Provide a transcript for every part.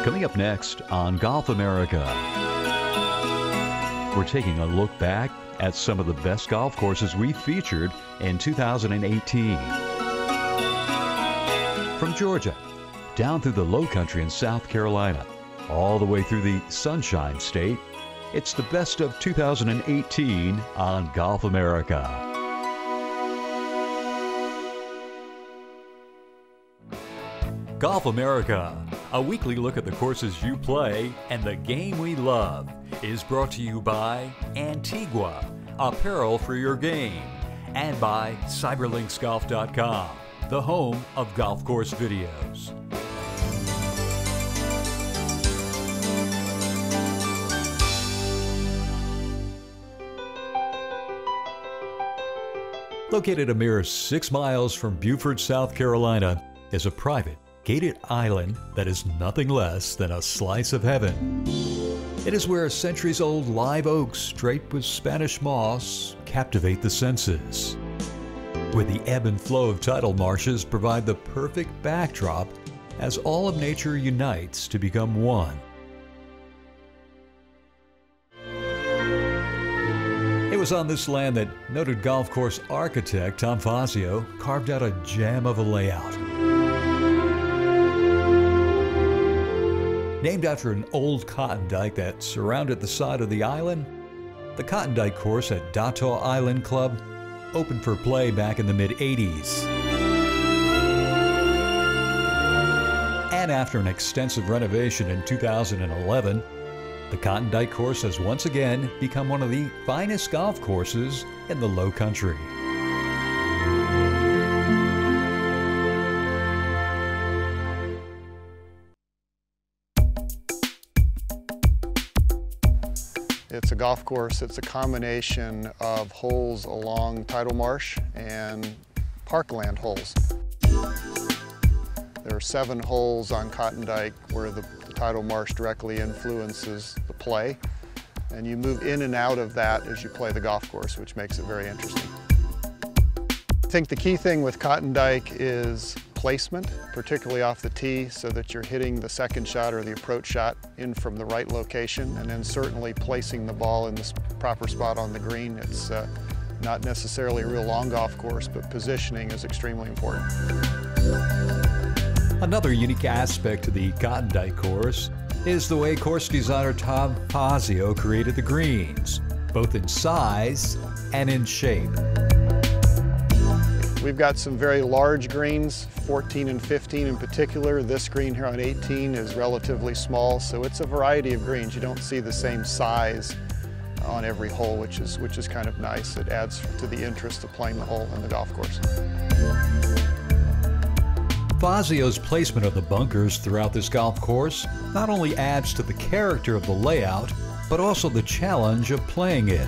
Coming up next on Golf America, we're taking a look back at some of the best golf courses we featured in 2018. From Georgia, down through the Low Country in South Carolina, all the way through the Sunshine State, it's the best of 2018 on Golf America. Golf America, a weekly look at the courses you play and the game we love, is brought to you by Antigua, apparel for your game, and by cyberlinksgolf.com, the home of golf course videos. Located a mere 6 miles from Beaufort, South Carolina, is a private, gated island that is nothing less than a slice of heaven. It is where centuries-old live oaks draped with Spanish moss captivate the senses, where the ebb and flow of tidal marshes provide the perfect backdrop as all of nature unites to become one. It was on this land that noted golf course architect Tom Fazio carved out a gem of a layout. Named after an old cotton dike that surrounded the side of the island, the Cotton Dike course at Dataw Island Club opened for play back in the mid-'80s. And after an extensive renovation in 2011, the Cotton Dike course has once again become one of the finest golf courses in the Low Country. It's a golf course. It's a combination of holes along tidal marsh and parkland holes. There are 7 holes on Cotton Dike where the tidal marsh directly influences the play, and you move in and out of that as you play the golf course, which makes it very interesting. I think the key thing with Cotton Dike is placement, particularly off the tee, so that you're hitting the second shot or the approach shot in from the right location, and then certainly placing the ball in the proper spot on the green. It's not necessarily a real long golf course, but positioning is extremely important. Another unique aspect to the Cotton Dike course is the way course designer Tom Fazio created the greens, both in size and in shape. We've got some very large greens, 14 and 15 in particular. This green here on 18 is relatively small, so it's a variety of greens. You don't see the same size on every hole, which is kind of nice. It adds to the interest of playing the hole in the golf course. Fazio's placement of the bunkers throughout this golf course not only adds to the character of the layout, but also the challenge of playing it.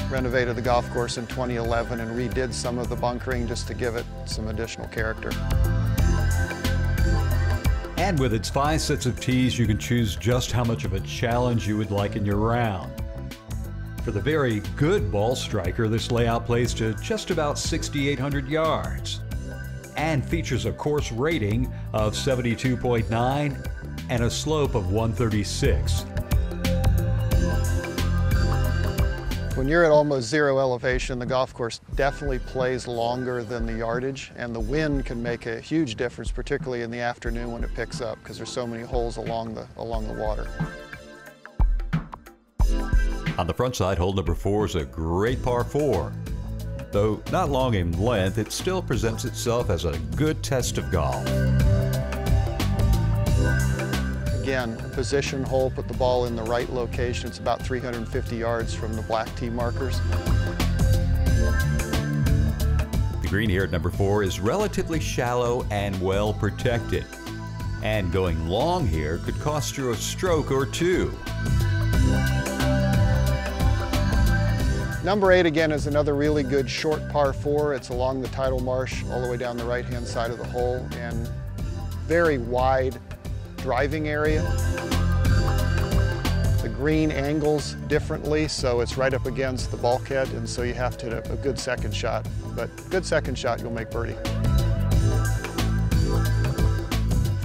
Renovated the golf course in 2011 and redid some of the bunkering just to give it some additional character. And with its 5 sets of tees, you can choose just how much of a challenge you would like in your round. For the very good ball striker, this layout plays to just about 6,800 yards and features a course rating of 72.9 and a slope of 136. When you're at almost zero elevation, the golf course definitely plays longer than the yardage, and the wind can make a huge difference, particularly in the afternoon when it picks up, because there's so many holes along the water. On the front side, hole number 4 is a great par 4. Though not long in length, it still presents itself as a good test of golf. Again, a position hole, put the ball in the right location. It's about 350 yards from the black tee markers. The green here at number 4 is relatively shallow and well protected. And going long here could cost you a stroke or 2. Number 8 again is another really good short par 4. It's along the tidal marsh all the way down the right-hand side of the hole, and very wide driving area. The green angles differently, so it's right up against the bulkhead, and so you have to hit a good second shot. But good second shot, you'll make birdie.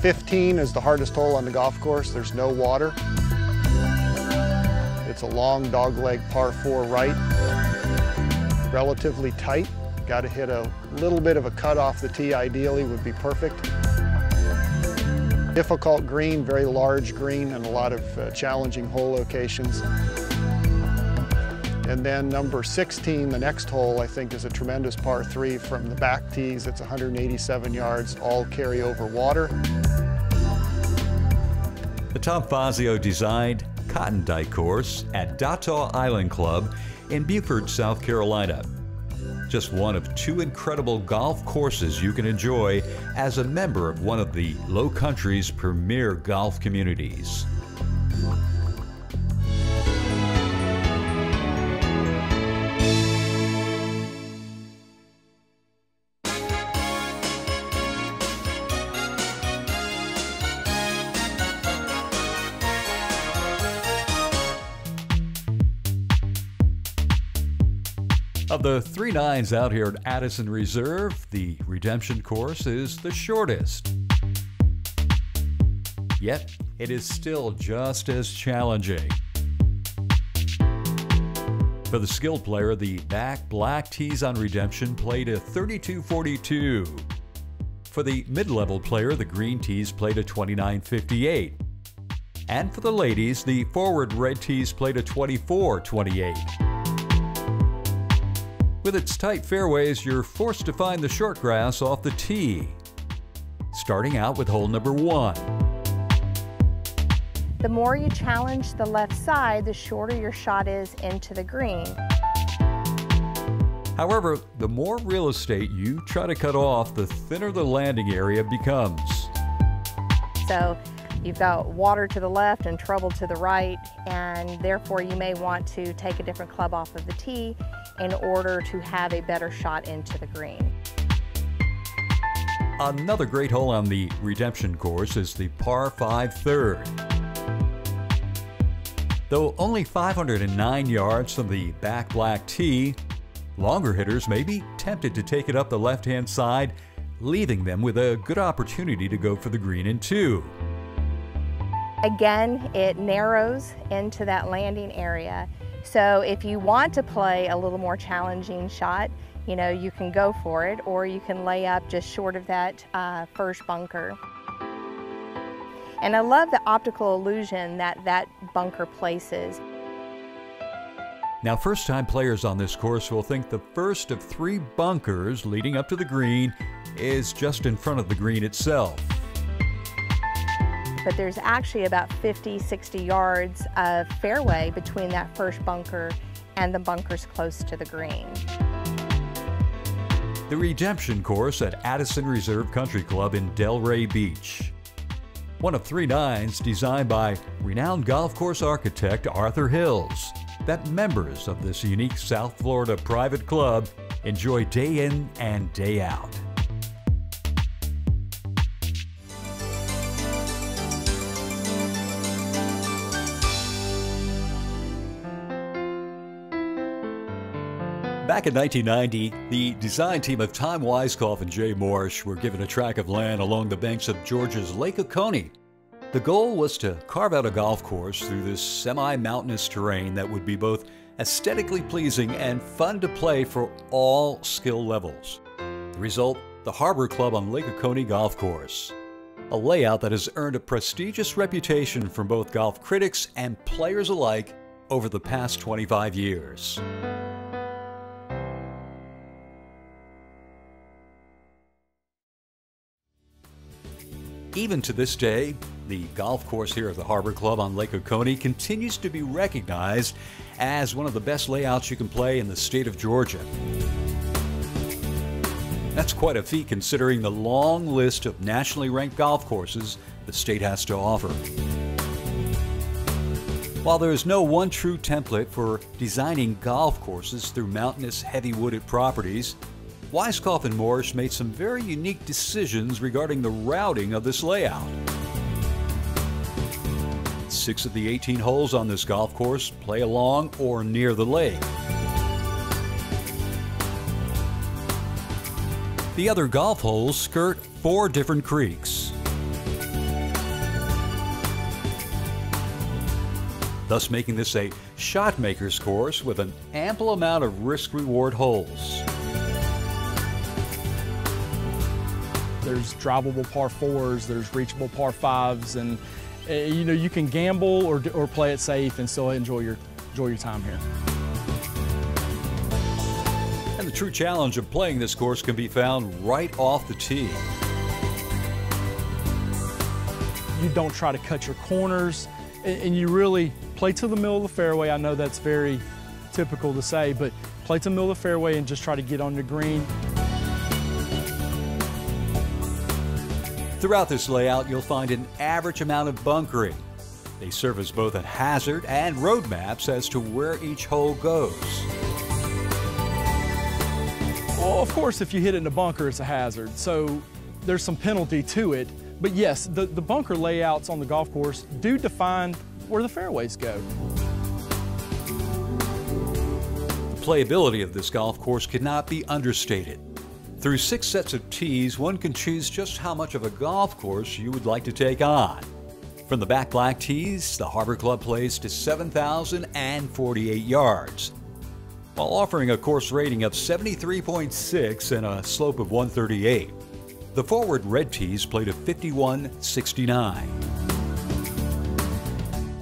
15 is the hardest hole on the golf course. There's no water. It's a long dogleg par 4 right, relatively tight. Got to hit a little bit of a cut off the tee, ideally would be perfect. Difficult green, very large green, and a lot of challenging hole locations. And then number 16, the next hole, I think is a tremendous par 3 from the back tees. It's 187 yards, all carry over water. The Tom Fazio designed Cotton Dike course at Dataw Island Club in Beaufort, South Carolina. Just one of 2 incredible golf courses you can enjoy as a member of one of the Low Country's premier golf communities. Of the 3 nines out here at Addison Reserve, the Redemption course is the shortest. Yet, it is still just as challenging. For the skilled player, the back black tees on Redemption played a 32.42. For the mid-level player, the green tees played a 29.58. And for the ladies, the forward red tees played a 24.28. With its tight fairways, you're forced to find the short grass off the tee. Starting out with hole number 1. The more you challenge the left side, the shorter your shot is into the green. However, the more real estate you try to cut off, the thinner the landing area becomes. So you've got water to the left and trouble to the right, and therefore you may want to take a different club off of the tee in order to have a better shot into the green. Another great hole on the Redemption course is the par 5 third. Though only 509 yards from the back black tee, longer hitters may be tempted to take it up the left-hand side, leaving them with a good opportunity to go for the green in 2. Again, it narrows into that landing area. So if you want to play a little more challenging shot, you know, you can go for it, or you can lay up just short of that first bunker. And I love the optical illusion that that bunker places. Now, first-time players on this course will think the first of 3 bunkers leading up to the green is just in front of the green itself. But there's actually about 50, 60 yards of fairway between that first bunker and the bunkers close to the green. The Redemption course at Addison Reserve Country Club in Delray Beach. One of 3 nines designed by renowned golf course architect Arthur Hills that members of this unique South Florida private club enjoy day in and day out. Back in 1990, the design team of Tom Weiskopf and Jay Morsch were given a tract of land along the banks of Georgia's Lake Oconee. The goal was to carve out a golf course through this semi-mountainous terrain that would be both aesthetically pleasing and fun to play for all skill levels. The result, the Harbor Club on Lake Oconee Golf Course. A layout that has earned a prestigious reputation from both golf critics and players alike over the past 25 years. Even to this day, the golf course here at the Harbor Club on Lake Oconee continues to be recognized as one of the best layouts you can play in the state of Georgia. That's quite a feat considering the long list of nationally ranked golf courses the state has to offer. While there is no one true template for designing golf courses through mountainous, heavy wooded properties, Weiskopf and Morsch made some very unique decisions regarding the routing of this layout. 6 of the 18 holes on this golf course play along or near the lake. The other golf holes skirt 4 different creeks. thus making this a shot maker's course with an ample amount of risk-reward holes. There's drivable par 4s, there's reachable par 5s, and you know, you can gamble or play it safe and still enjoy your time here. And the true challenge of playing this course can be found right off the tee. You don't try to cut your corners, and you really play to the middle of the fairway. I know that's very typical to say, but play to the middle of the fairway and just try to get on the green. Throughout this layout, you'll find an average amount of bunkering. They serve as both a hazard and road maps as to where each hole goes. Well, of course, if you hit it in a bunker, it's a hazard, so there's some penalty to it. But yes, the bunker layouts on the golf course do define where the fairways go. The playability of this golf course cannot be understated. Through 6 sets of tees, one can choose just how much of a golf course you would like to take on. From the back black tees, the Harbor Club plays to 7,048 yards, while offering a course rating of 73.6 and a slope of 138. The forward red tees play to 51.69.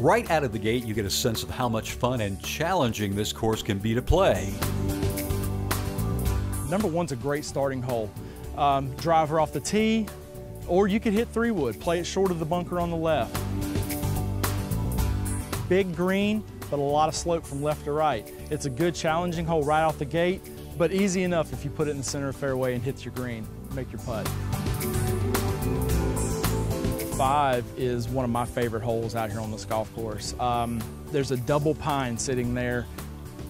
Right out of the gate, you get a sense of how much fun and challenging this course can be to play. Number 1's a great starting hole. Driver off the tee, or you could hit 3-wood, play it short of the bunker on the left. Big green, but a lot of slope from left to right. It's a good challenging hole right off the gate, but easy enough if you put it in the center of the fairway and hit your green, make your putt. 5 is one of my favorite holes out here on this golf course. There's a double pine sitting there,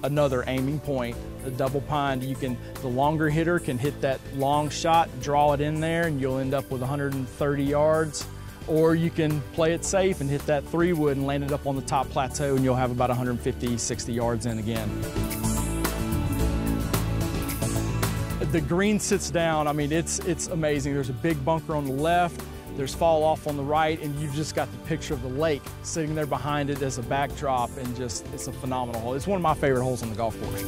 another aiming point. A double pine, the longer hitter can hit that long shot, draw it in there, and you'll end up with 130 yards. Or you can play it safe and hit that 3-wood and land it up on the top plateau, and you'll have about 150, 60 yards in again. The green sits down, I mean, it's amazing. There's a big bunker on the left, there's fall off on the right, and you've just got the picture of the lake sitting there behind it as a backdrop, and it's a phenomenal hole. It's one of my favorite holes on the golf course.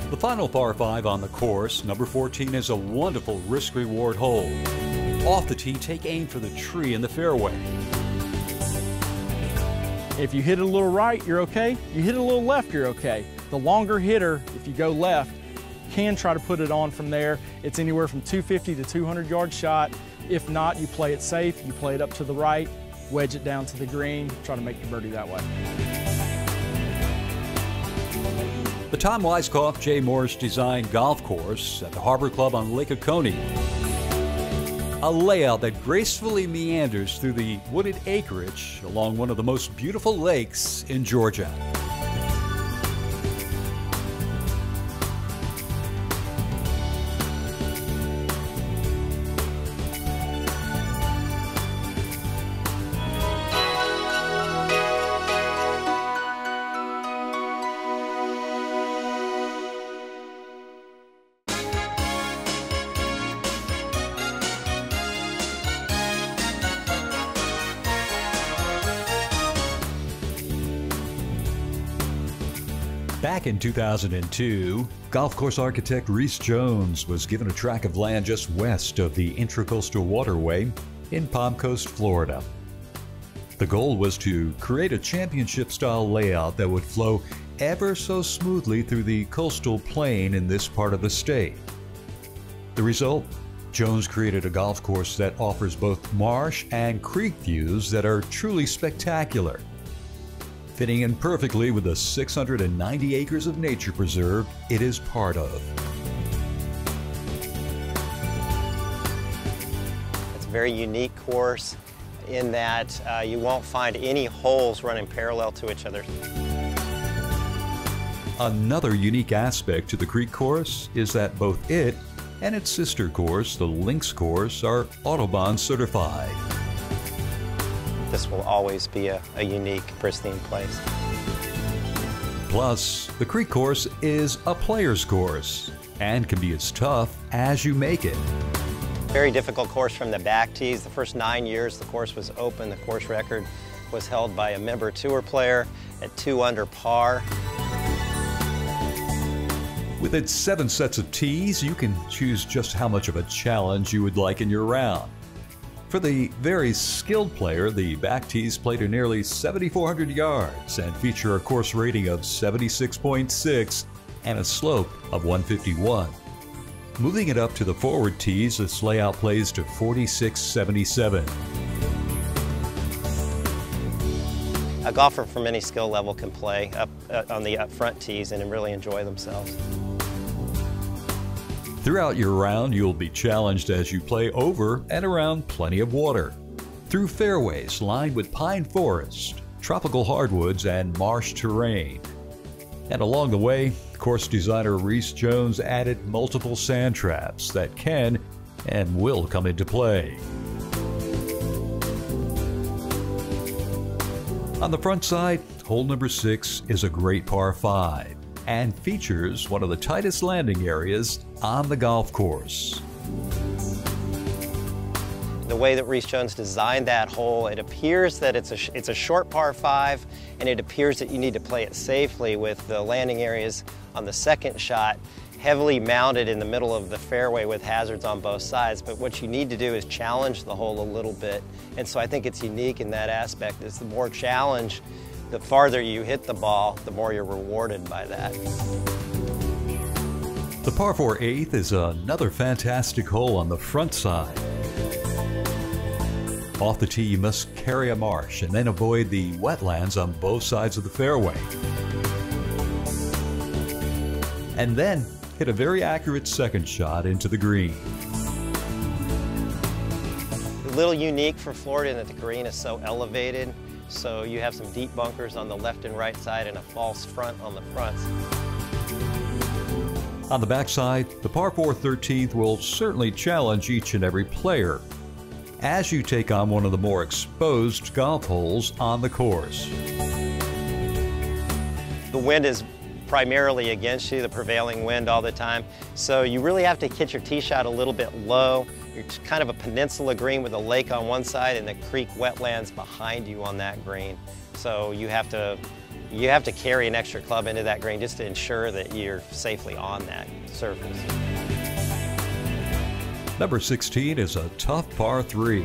The final par 5 on the course, number 14, is a wonderful risk-reward hole. Off the tee, take aim for the tree in the fairway. If you hit it a little right, you're okay. You hit it a little left, you're okay. The longer hitter, if you go left, can try to put it on from there. It's anywhere from 250 to 200 yard shot. If not, you play it safe, you play it up to the right, wedge it down to the green, try to make the birdie that way. The Tom Weiskopf J. Morris designed golf course at the Harbor Club on Lake Oconee. A layout that gracefully meanders through the wooded acreage along one of the most beautiful lakes in Georgia. Back in 2002, golf course architect Reese Jones was given a tract of land just west of the Intracoastal Waterway in Palm Coast, Florida. The goal was to create a championship-style layout that would flow ever so smoothly through the coastal plain in this part of the state. The result? Jones created a golf course that offers both marsh and creek views that are truly spectacular, fitting in perfectly with the 690 acres of nature preserve it is part of. It's a very unique course in that you won't find any holes running parallel to each other. Another unique aspect to the creek course is that both it and its sister course, the Links course, are Autobahn certified. This will always be a unique, pristine place. Plus, the creek course is a player's course and can be as tough as you make it. Very difficult course from the back tees. The first 9 years the course was open, the course record was held by a member tour player at 2 under par. With its 7 sets of tees, you can choose just how much of a challenge you would like in your round. For the very skilled player, the back tees play to nearly 7,400 yards and feature a course rating of 76.6 and a slope of 151. Moving it up to the forward tees, this layout plays to 46.77. A golfer from any skill level can play up on the up front tees and really enjoy themselves. Throughout your round, you'll be challenged as you play over and around plenty of water, through fairways lined with pine forest, tropical hardwoods, and marsh terrain. And along the way, course designer Reese Jones added multiple sand traps that can and will come into play. On the front side, hole number 6 is a great par 5 and features one of the tightest landing areas on the golf course. The way that Reese Jones designed that hole, it appears that it's a short par 5, and it appears that you need to play it safely with the landing areas on the second shot heavily mounted in the middle of the fairway with hazards on both sides. But what you need to do is challenge the hole a little bit. And so I think it's unique in that aspect, is the more challenge, the farther you hit the ball, the more you're rewarded by that. The par 4 8th is another fantastic hole on the front side. Off the tee, you must carry a marsh and then avoid the wetlands on both sides of the fairway. And then hit a very accurate second shot into the green. A little unique for Florida in that the green is so elevated, so you have some deep bunkers on the left and right side and a false front on the fronts. On the backside, the par 4 13th will certainly challenge each and every player as you take on one of the more exposed golf holes on the course. The wind is primarily against you, the prevailing wind all the time, so you really have to hit your tee shot a little bit low. You're kind of a peninsula green with a lake on one side and the creek wetlands behind you on that green. So you have to carry an extra club into that green just to ensure that you're safely on that surface. Number 16 is a tough par 3.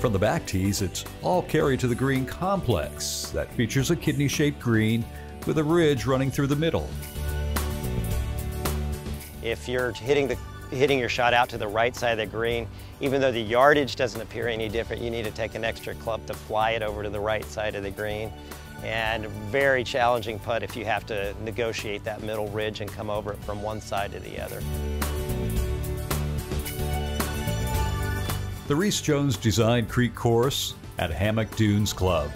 From the back tees, it's all carried to the green complex that features a kidney-shaped green with a ridge running through the middle. If you're hitting your shot out to the right side of the green, even though the yardage doesn't appear any different, you need to take an extra club to fly it over to the right side of the green. And very challenging putt if you have to negotiate that middle ridge and come over it from one side to the other. The Reese Jones designed Creek course at Hammock Dunes Club.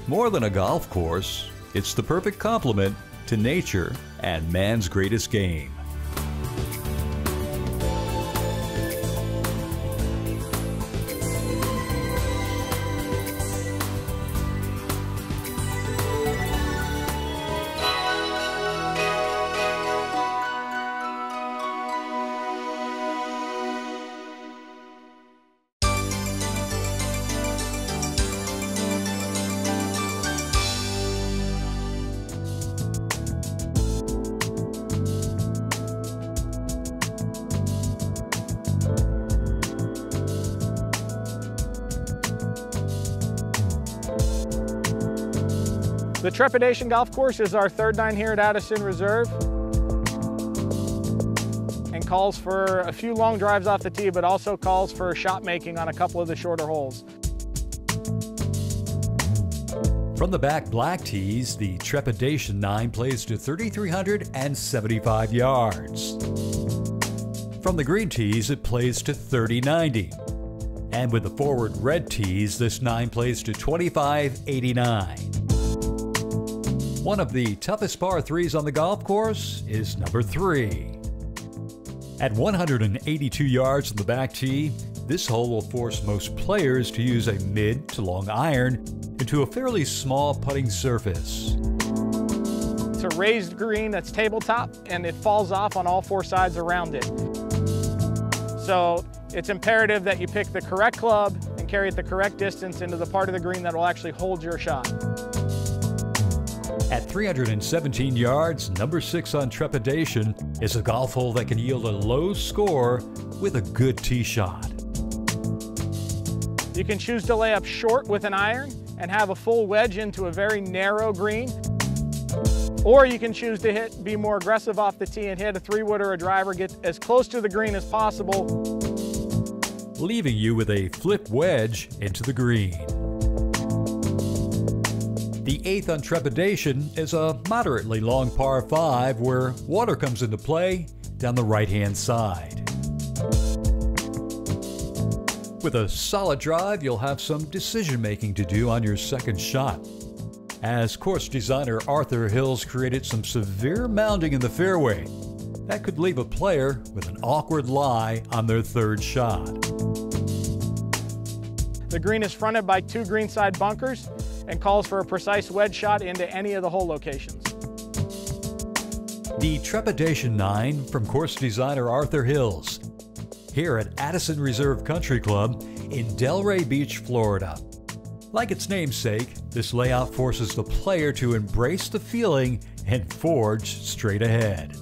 More than a golf course, it's the perfect complement to nature and man's greatest game. The Trepidation Golf Course is our third 9 here at Addison Reserve and calls for a few long drives off the tee, but also calls for shot making on a couple of the shorter holes. From the back black tees, the Trepidation 9 plays to 3,375 yards. From the green tees, it plays to 3,090. And with the forward red tees, this 9 plays to 2,589. One of the toughest par 3s on the golf course is number 3. At 182 yards from the back tee, this hole will force most players to use a mid to long iron into a fairly small putting surface. It's a raised green that's tabletop, and it falls off on all 4 sides around it. So it's imperative that you pick the correct club and and carry it the correct distance into the part of the green that will actually hold your shot. At 317 yards, number 6 on Trepidation is a golf hole that can yield a low score with a good tee shot. You can choose to lay up short with an iron and have a full wedge into a very narrow green. Or you can choose to be more aggressive off the tee and hit a 3-wood or a driver, get as close to the green as possible, leaving you with a flip wedge into the green. The 8th on Trepidation is a moderately long par 5 where water comes into play down the right-hand side. With a solid drive, you'll have some decision-making to do on your second shot, as course designer Arthur Hills created some severe mounding in the fairway that could leave a player with an awkward lie on their third shot. The green is fronted by 2 greenside bunkers and calls for a precise wedge shot into any of the hole locations. The Trepidation 9 from course designer Arthur Hills, here at Addison Reserve Country Club in Delray Beach, Florida. Like its namesake, this layout forces the player to embrace the feeling and forge straight ahead.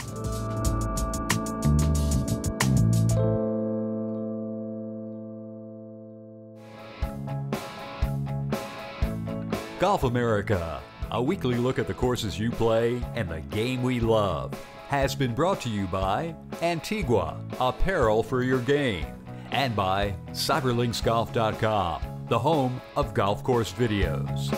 Golf America, a weekly look at the courses you play and the game we love, has been brought to you by Antigua, apparel for your game, and by CyberlinksGolf.com, the home of golf course videos.